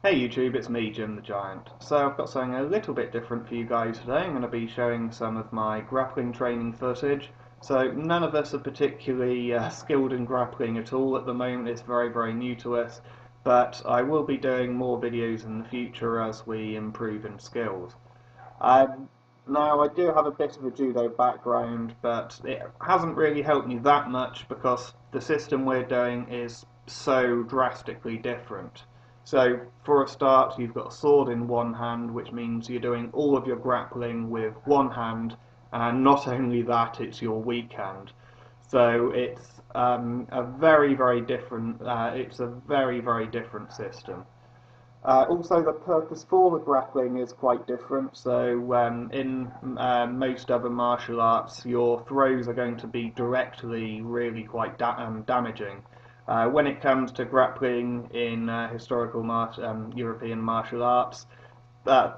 Hey YouTube, it's me, Jim the Giant. So I've got something a little bit different for you guys today. I'm going to be showing some of my grappling training footage. So none of us are particularly skilled in grappling at all at the moment. It's very, very new to us. But I will be doing more videos in the future as we improve in skills. Um, Now, I do have a bit of a judo background, but it hasn't really helped me that much because the system we're doing is so drastically different. So, for a start, you've got a sword in one hand, which means you're doing all of your grappling with one hand, and not only that, it's your weak hand. So it's a very, very different. It's a very, very different system. Also, the purpose for the grappling is quite different. So, in most other martial arts, your throws are going to be directly really quite damaging. When it comes to grappling in European martial arts,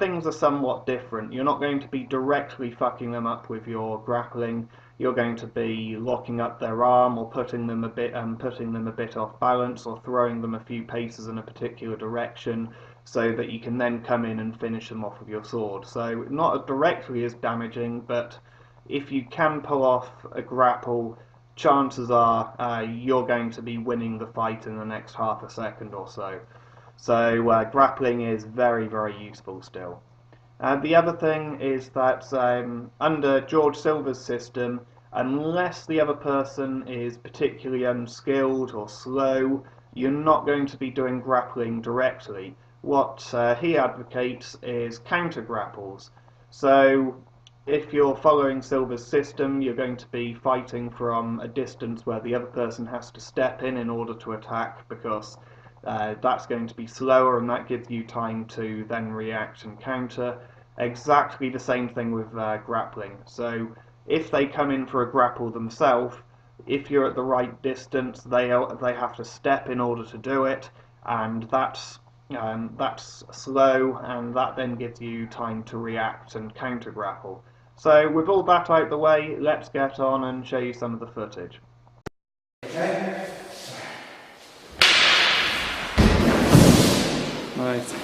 things are somewhat different. You're not going to be directly fucking them up with your grappling. You're going to be locking up their arm or putting them a bit off balance or throwing them a few paces in a particular direction so that you can then come in and finish them off with your sword. So not directly as damaging, but if you can pull off a grapple, chances are you're going to be winning the fight in the next half a second or so. So grappling is very, very useful still. The other thing is that under George Silver's system, unless the other person is particularly unskilled or slow, you're not going to be doing grappling directly. What he advocates is counter grapples. So if you're following Silver's system, you're going to be fighting from a distance where the other person has to step in order to attack because that's going to be slower and that gives you time to then react and counter. Exactly the same thing with grappling. So if they come in for a grapple themselves, if you're at the right distance, they have to step in order to do it, and that's slow, and that then gives you time to react and counter grapple. So with all that out of the way, let's get on and show you some of the footage. Okay. Right.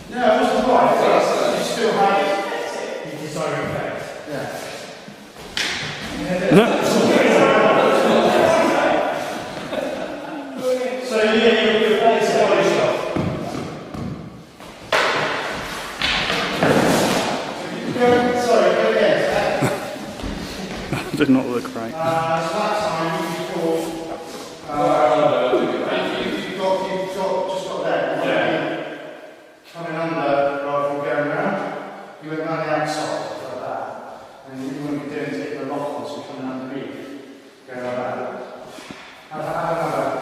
No, it wasn't right. You still have your desired effect. Yeah. So you get your base body shot. Go again. Did not look right. So that time you thought. You've just got there. Yeah. Coming under rather than going around. You went around the outside like that. And you wouldn't be doing to get the lock on, so coming underneath. Going like that. How about that?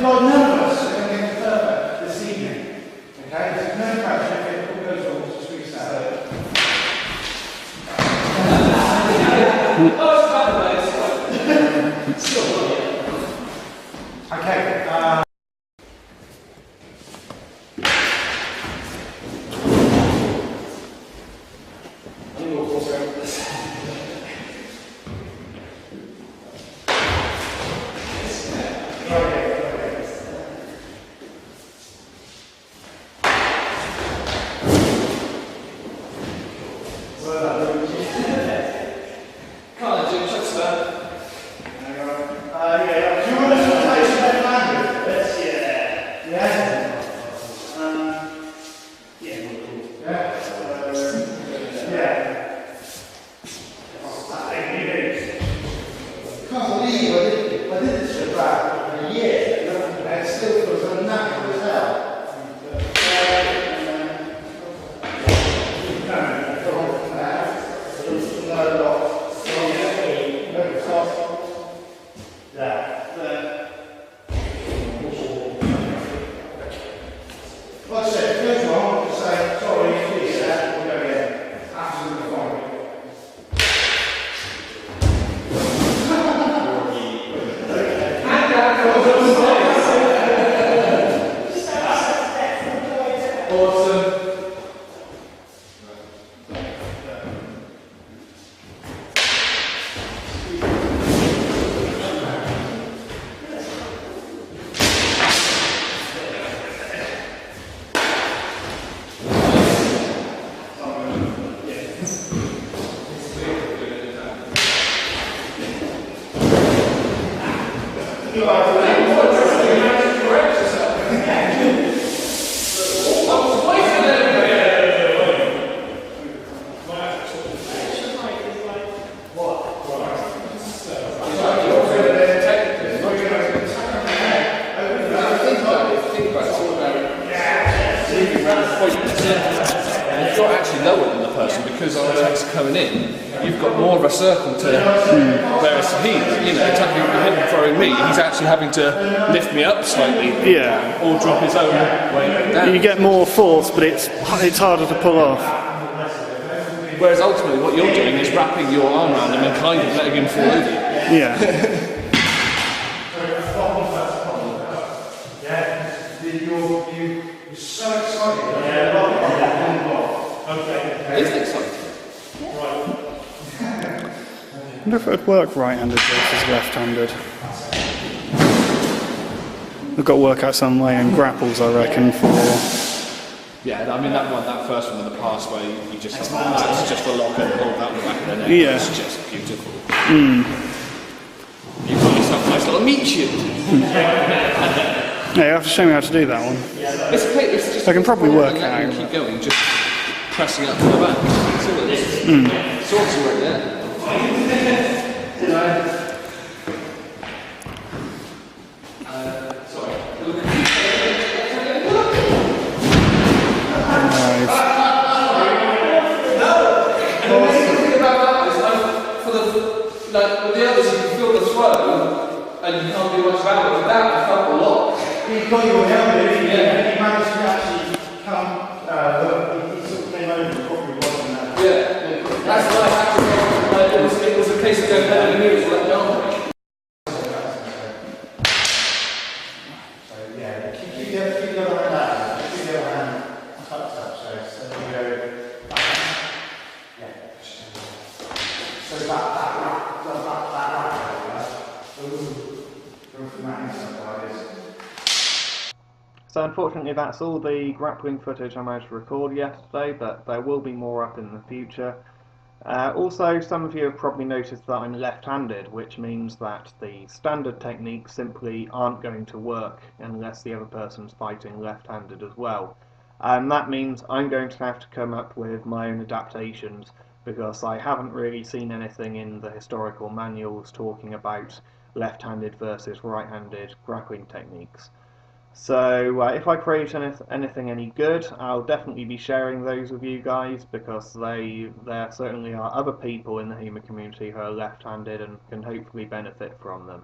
Got nervous and get further this evening. Okay, there's no pressure. If it all goes wrong, just reset. Okay. I did this for about a year, and it still feels unnatural as hell. Like I said, if it goes wrong, just say, sorry, please, we'll go again. Absolutely fine. And If you're actually lower than the person because our legs are coming in, you've got more of a circle to. Whereas he, attacking him throwing me, he's actually having to lift me up slightly, or drop his own weight down. You get more force, but it's harder to pull off. Whereas ultimately, what you're doing is wrapping your arm around him and kind of letting him fall over you. Yeah. You're so excited. Is it exciting? I wonder if it would work right-handed versus left-handed. We've got to work out some way in grapples, I reckon, for... Yeah, I mean that first one in the past where you just have that's just a lock and hold that on the back of the neck. Yeah. It's just beautiful. You've got yourself a nice little meat shield. Yeah, you have to show me how to do that one. It's just I can probably work it out. out. Keep going, just pressing up to the back. That's all it is. It's also right there. With the others, you can feel the throw, and you can't do much about it. With that, I felt a lot. He's got your helmet, he managed to actually come, he sort of came over and probably wasn't that. Yeah, that's why I had to go, it was a case of going down and knew it was let down. So yeah, keep the other hand, keep the other hand tucked up, so you go back. Yeah. So that So unfortunately that's all the grappling footage I managed to record yesterday, but there will be more up in the future. Also, some of you have probably noticed that I'm left-handed, which means that the standard techniques simply aren't going to work unless the other person's fighting left-handed as well. And that means I'm going to have to come up with my own adaptations, because I haven't really seen anything in the historical manuals talking about left-handed versus right-handed grappling techniques. So if I create anything any good, I'll definitely be sharing those with you guys, because there certainly are other people in the HEMA community who are left-handed and can hopefully benefit from them.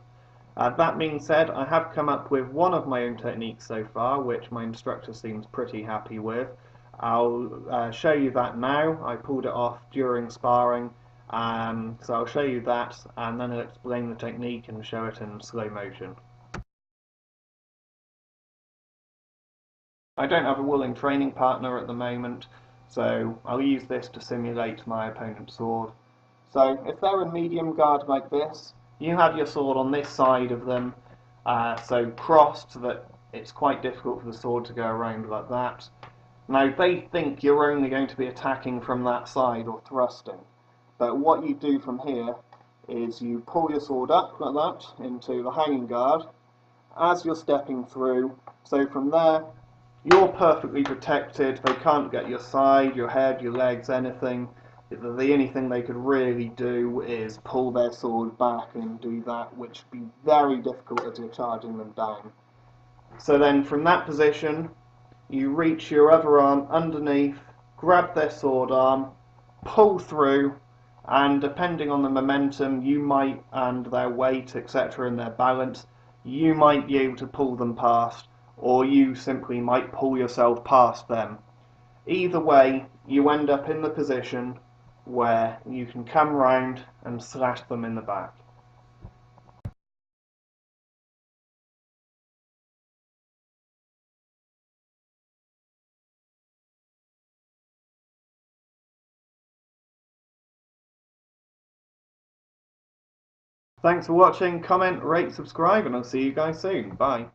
That being said, I have come up with one of my own techniques so far, which my instructor seems pretty happy with. I'll show you that now. I pulled it off during sparring, so I'll show you that, and then I'll explain the technique and show it in slow motion. I don't have a willing training partner at the moment, so I'll use this to simulate my opponent's sword. So if they're in medium guard like this, you have your sword on this side of them, so crossed, so that it's quite difficult for the sword to go around like that. Now they think you're only going to be attacking from that side or thrusting, but what you do from here is you pull your sword up like that into the hanging guard as you're stepping through, so from there you're perfectly protected. They can't get your side, your head, your legs, anything. The only thing they could really do is pull their sword back and do that, which would be very difficult as you're charging them down. So then from that position, you reach your other arm underneath, grab their sword arm, pull through, and depending on the momentum you might, and their weight, etc., and their balance, you might be able to pull them past, or you simply might pull yourself past them. Either way, you end up in the position where you can come round and slash them in the back. Thanks for watching, comment, rate, subscribe, and I'll see you guys soon. Bye.